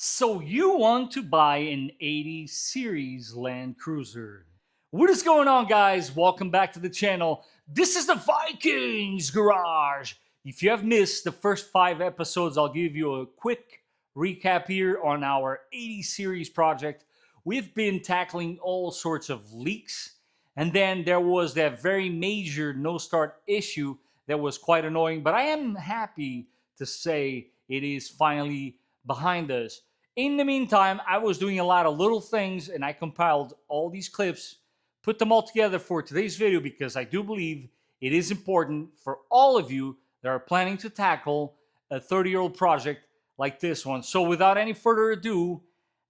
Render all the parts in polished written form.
So you want to buy an 80 series Land Cruiser. What is going on, guys? Welcome back to the channel. This is the Vikings Garage. If you have missed the first 5 episodes, I'll give you a quick recap here on our 80 series project. We've been tackling all sorts of leaks, and then there was that very major no start issue that was quite annoying, but I am happy to say it is finally behind us. In the meantime, I was doing a lot of little things, and I compiled all these clips, put them all together for today's video because I do believe it is important for all of you that are planning to tackle a 30-year-old project like this one. So without any further ado,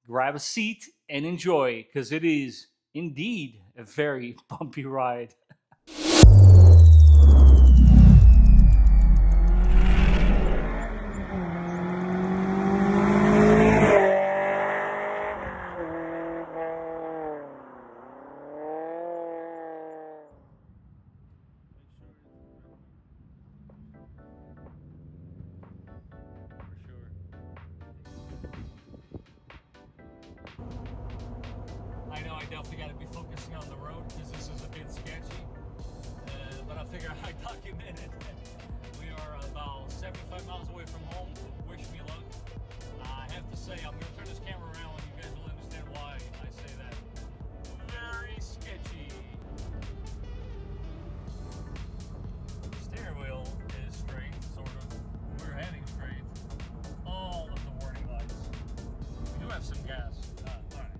grab a seat and enjoy, because it is indeed a very bumpy ride. I know I definitely got to be focusing on the road because this is a bit sketchy, but I figure I document it. We are about 75 miles away from home. Wish me luck. I have to say, I'm going to turn this camera around and you guys will understand why I say that. Very sketchy. Steering wheel is straight, sort of. We're heading straight. All of the warning lights. We do have some gas. Alright.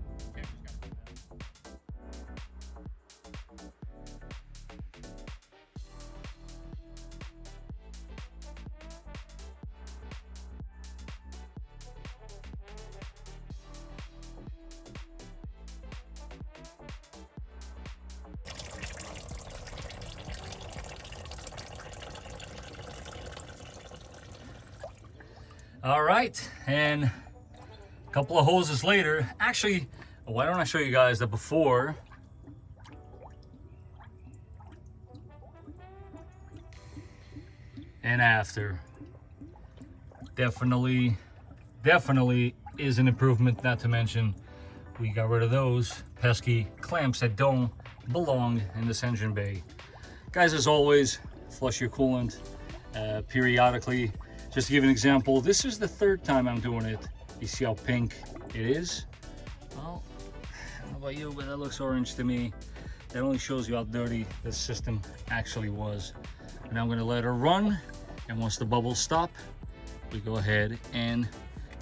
All right, and a couple of hoses later, actually, why don't I show you guys the before and after. Definitely is an improvement, not to mention we got rid of those pesky clamps that don't belong in this engine bay. Guys, as always, flush your coolant periodically. Just to give an example, this is the 3rd time I'm doing it. You see how pink it is? Well, I don't know about you, but that looks orange to me. That only shows you how dirty this system actually was. And I'm gonna let her run, and once the bubbles stop, we go ahead and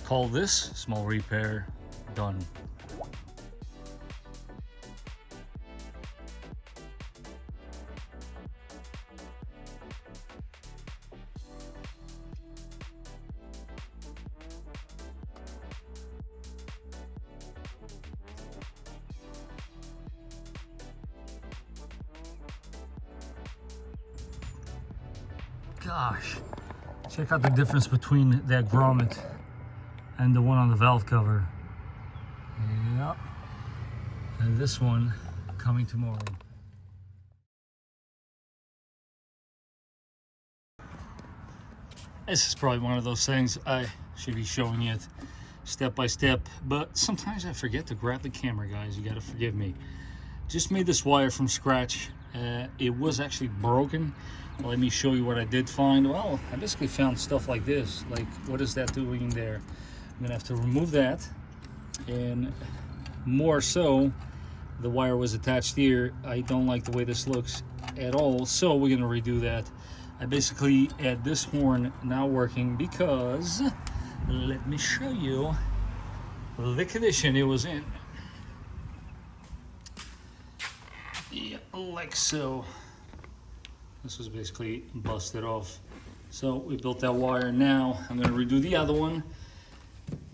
call this small repair done. Gosh, check out the difference between that grommet and the one on the valve cover. Yep. And this one coming tomorrow. This is probably one of those things I should be showing it step by step, but sometimes I forget to grab the camera, guys. You gotta forgive me. Just made this wire from scratch. It was actually broken. Let me show you what I did find. Well, I basically found stuff like this. Like, what is that doing there? I'm gonna have to remove that. And more so, the wire was attached here. I don't like the way this looks at all, so we're gonna redo that. I basically had this horn now working because, let me show you the condition it was in. Yeah, like so. This was basically busted off. So we built that wire. Now I'm gonna redo the other one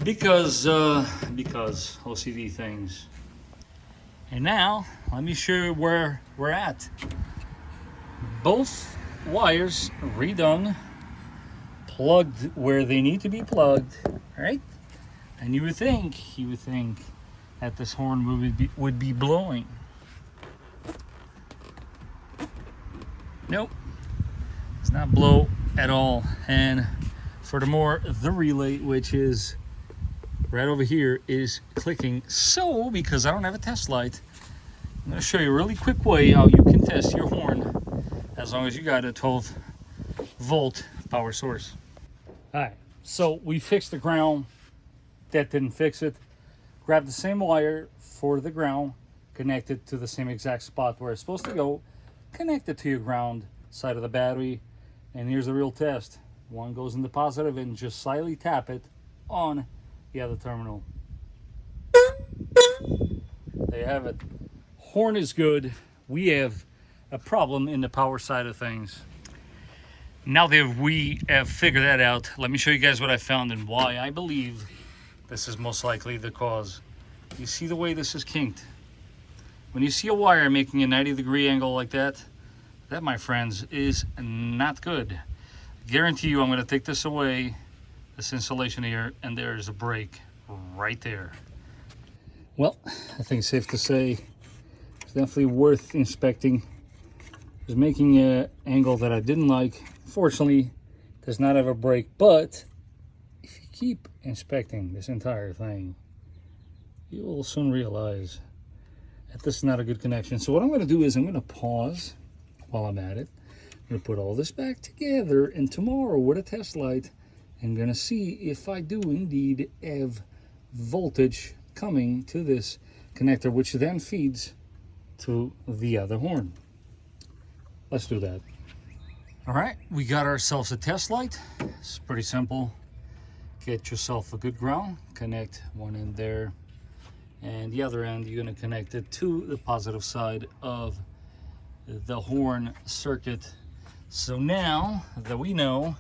because OCD things. And now let me show you where we're at. Both wires redone, plugged where they need to be plugged, right? And you would think that this horn would be blowing. Nope, it's not blow at all. And furthermore, the relay, which is right over here is clicking. So, because I don't have a test light, I'm going to show you a really quick way how you can test your horn as long as you got a 12-volt power source. All right, so we fixed the ground. That didn't fix it. Grab the same wire for the ground, connect it to the same exact spot where it's supposed to go, connect it to your ground side of the battery, and here's the real test. One goes in the positive and just slightly tap it on the other terminal. There you have it. Horn is good. We have a problem in the power side of things. Now that we have figured that out, let me show you guys what I found and why I believe this is most likely the cause. You see the way this is kinked? When you see a wire making a 90-degree angle like that, that, my friends, is not good. Guarantee you I'm going to take this away, this insulation here, and there's a break right there. Well, I think it's safe to say it's definitely worth inspecting. It's making an angle that I didn't like. Fortunately, it does not have a break, but if you keep inspecting this entire thing, you will soon realize that this is not a good connection. So what I'm going to do is I'm going to pause while I'm at it. I'm going to put all this back together, and tomorrow with a test light, I'm going to see if I do indeed have voltage coming to this connector, which then feeds to the other horn. Let's do that. All right, we got ourselves a test light. It's pretty simple. Get yourself a good ground, connect one end there, and the other end you're going to connect it to the positive side of the horn circuit. So now that we know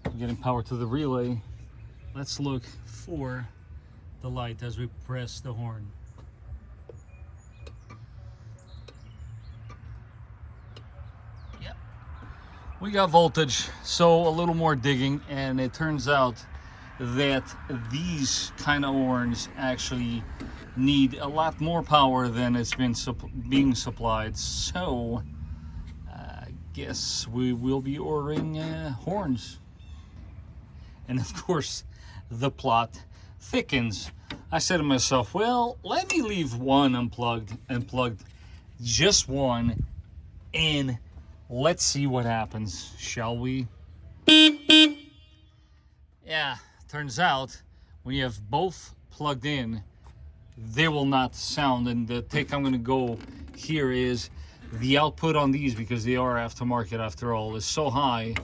we're getting power to the relay, let's look for the light as we press the horn. Yep, we got voltage. So a little more digging, and it turns out that these kind of horns actually need a lot more power than it's been being supplied. So I guess we will be ordering horns. And of course the plot thickens. I said to myself, well, let me leave one unplugged and plugged just one, and let's see what happens, shall we? Yeah, turns out when you have both plugged in, they will not sound. And the take I'm going to go here is the output on these, because they are aftermarket after all, is so high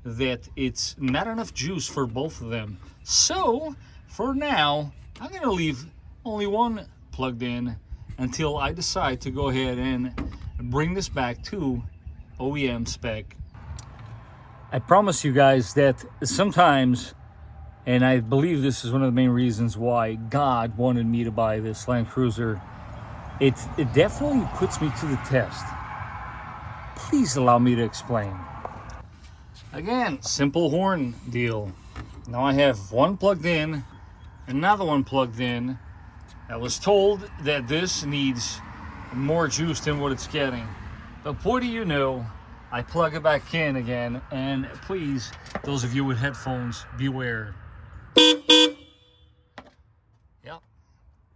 that it's not enough juice for both of them. So for now, I'm going to leave only one plugged in until I decide to go ahead and bring this back to OEM spec. I promise you guys that sometimes, and I believe this is one of the main reasons why God wanted me to buy this Land Cruiser, it definitely puts me to the test. Please allow me to explain. Again, simple horn deal. Now I have one plugged in, another one plugged in. I was told that this needs more juice than what it's getting. But what do you know? I plug it back in again, and please, those of you with headphones, beware. Yep,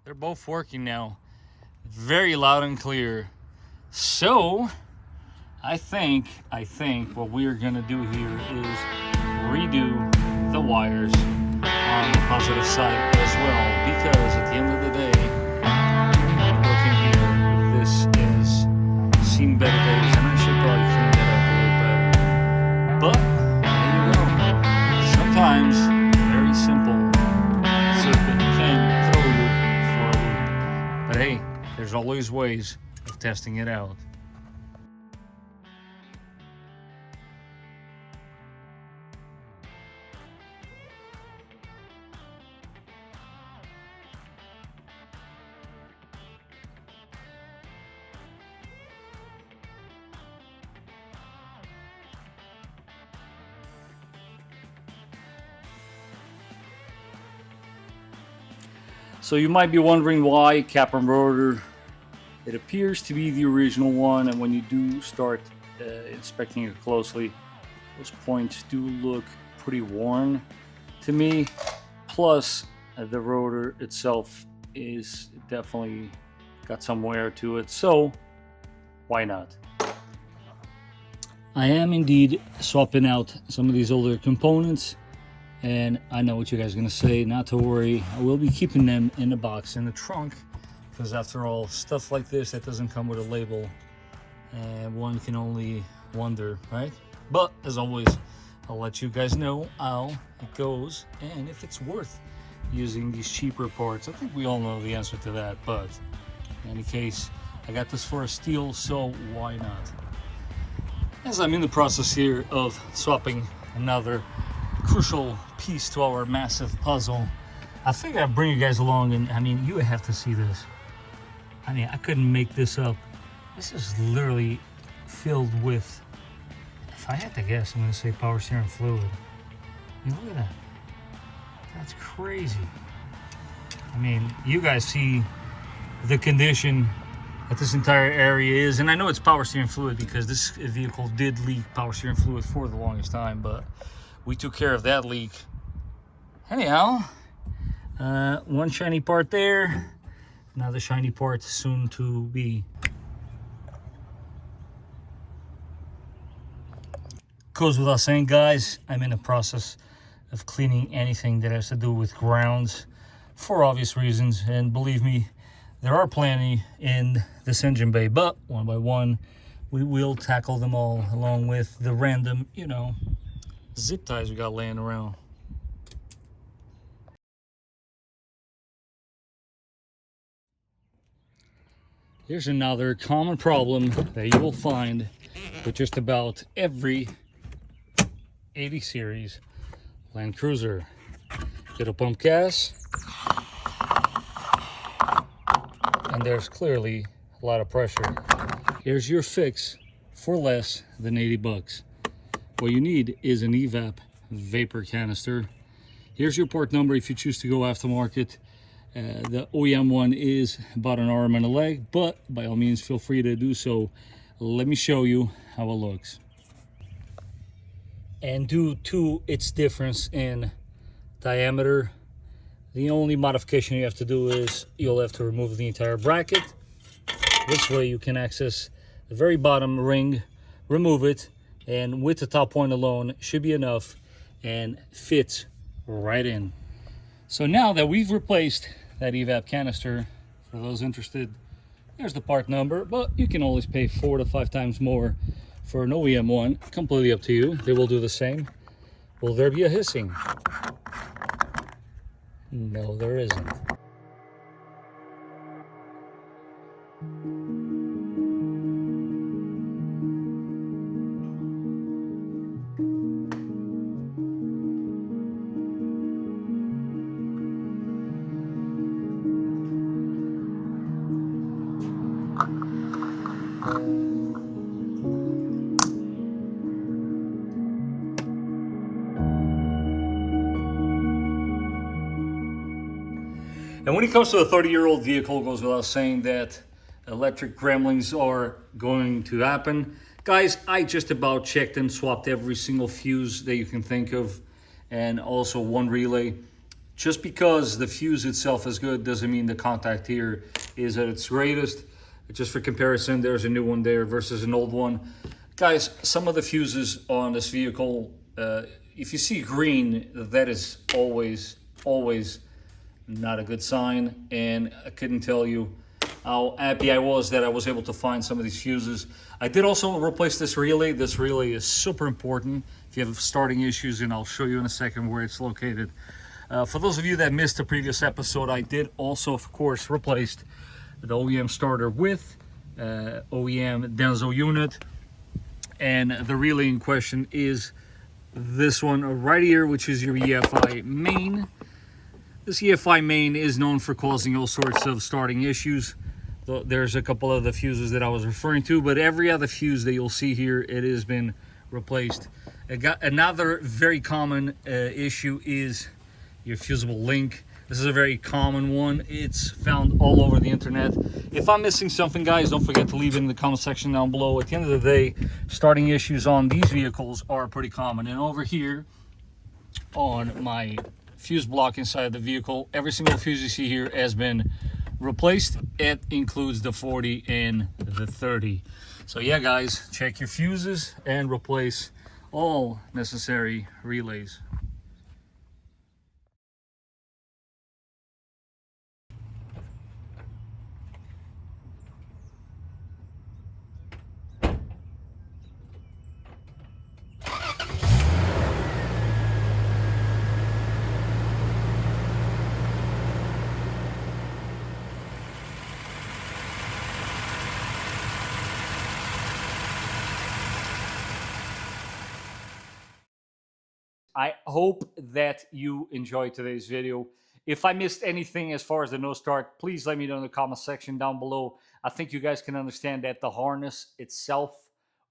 they're both working now. Very loud and clear. So I think what we're gonna do here is redo the wires on the positive side as well, because at the end of the day, looking here, this is seen better days, and I should probably clean that up a little better. But there you go. Sometimes very simple circuit can throw you for a loop. But hey, there's always ways of testing it out. So you might be wondering why cap and rotor. It appears to be the original one, and when you do start inspecting it closely, those points do look pretty worn to me. Plus, the rotor itself is definitely got some wear to it, so why not? I am indeed swapping out some of these older components, and I know what you guys are gonna say, not to worry. I will be keeping them in the box in the trunk, because after all, stuff like this that doesn't come with a label, and one can only wonder, right? But as always, I'll let you guys know how it goes and if it's worth using these cheaper parts. I think we all know the answer to that, but in any case, I got this for a steal, so why not? As I'm in the process here of swapping another crucial piece to our massive puzzle, I figured I'd bring you guys along, and I mean, you have to see this. I mean, I couldn't make this up. This is literally filled with, if I had to guess, I'm gonna say power steering fluid. I mean, look at that. That's crazy. I mean, you guys see the condition that this entire area is, and I know it's power steering fluid because this vehicle did leak power steering fluid for the longest time, but we took care of that leak. Anyhow, one shiny part there, another shiny part soon to be. Goes without saying, guys, I'm in the process of cleaning anything that has to do with grounds for obvious reasons, and believe me, there are plenty in this engine bay, but one by one we will tackle them all, along with the random, you know, zip ties we got laying around. Here's another common problem that you will find with just about every 80 series Land Cruiser. It'll pump gas, and there's clearly a lot of pressure. Here's your fix for less than 80 bucks. What you need is an Evap vapor canister. Here's your part number if you choose to go aftermarket. The OEM one is about an arm and a leg, but by all means feel free to do so. Let me show you how it looks. And due to its difference in diameter, the only modification you have to do is you'll have to remove the entire bracket. This way you can access the very bottom ring, remove it, and with the top point alone should be enough and fits right in. So now that we've replaced that Evap canister, for those interested, there's the part number, but you can always pay 4 to 5 times more for an OEM one. Completely up to you. They will do the same. Will there be a hissing? No, there isn't. And when it comes to a 30-year-old vehicle, it goes without saying that electric gremlins are going to happen. Guys, I just about checked and swapped every single fuse that you can think of, and also one relay. Just because the fuse itself is good doesn't mean the contact here is at its greatest. Just for comparison, there's a new one there versus an old one. Guys, some of the fuses on this vehicle, if you see green, that is always not a good sign, and I couldn't tell you how happy I was that I was able to find some of these fuses. I did also replace this relay. This relay is super important if you have starting issues, and I'll show you in a second where it's located. For those of you that missed the previous episode, I did also, of course, replace the OEM starter with OEM Denso unit, and the relay in question is this one right here, which is your EFI main. This EFI main is known for causing all sorts of starting issues. There's a couple of the fuses that I was referring to, but every other fuse that you'll see here, it has been replaced. Another very common issue is your fusible link. This is a very common one. It's found all over the internet. If I'm missing something, guys, don't forget to leave it in the comment section down below. At the end of the day, starting issues on these vehicles are pretty common. And over here on my fuse block inside the vehicle. Every single fuse you see here has been replaced. It includes the 40 and the 30. So yeah, guys, check your fuses and replace all necessary relays. I hope that you enjoyed today's video. If I missed anything as far as the no start, please let me know in the comment section down below. I think you guys can understand that the harness itself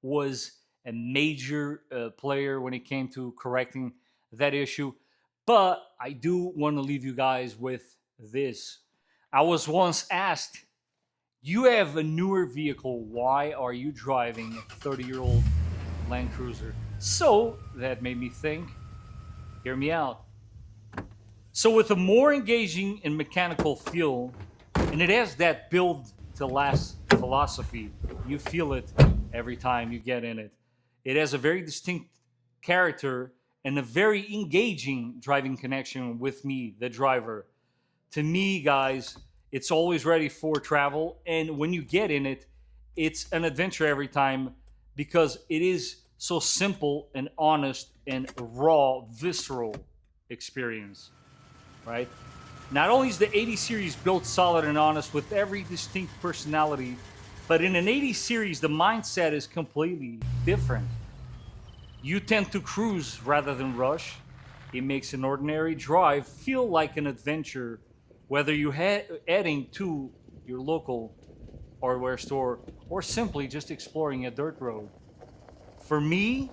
was a major player when it came to correcting that issue. But I do want to leave you guys with this. I was once asked, you have a newer vehicle, why are you driving a 30-year-old Land Cruiser? So that made me think, hear me out. So with a more engaging and mechanical feel, and it has that build to last philosophy, you feel it every time you get in it. It has a very distinct character and a very engaging driving connection with me, the driver. To me, guys, it's always ready for travel, and when you get in it, it's an adventure every time because it is so simple and honest and raw, visceral experience, right? Not only is the 80 series built solid and honest with every distinct personality, but in an 80 series, the mindset is completely different. You tend to cruise rather than rush. It makes an ordinary drive feel like an adventure, whether you're heading to your local hardware store or simply just exploring a dirt road. For me,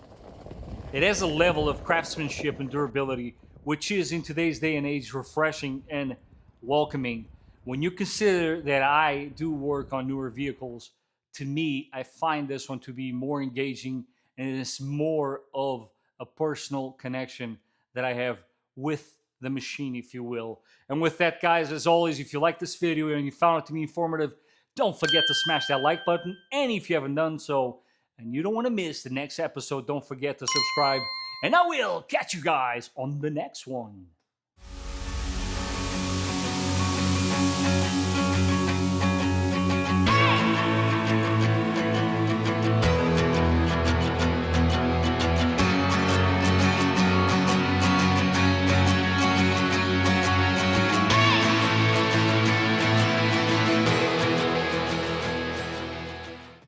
it has a level of craftsmanship and durability, which is in today's day and age refreshing and welcoming. When you consider that I do work on newer vehicles, to me, I find this one to be more engaging and it's more of a personal connection that I have with the machine, if you will. And with that, guys, as always, if you like this video and you found it to be informative, don't forget to smash that like button. And if you haven't done so, and you don't want to miss the next episode, don't forget to subscribe. And I will catch you guys on the next one.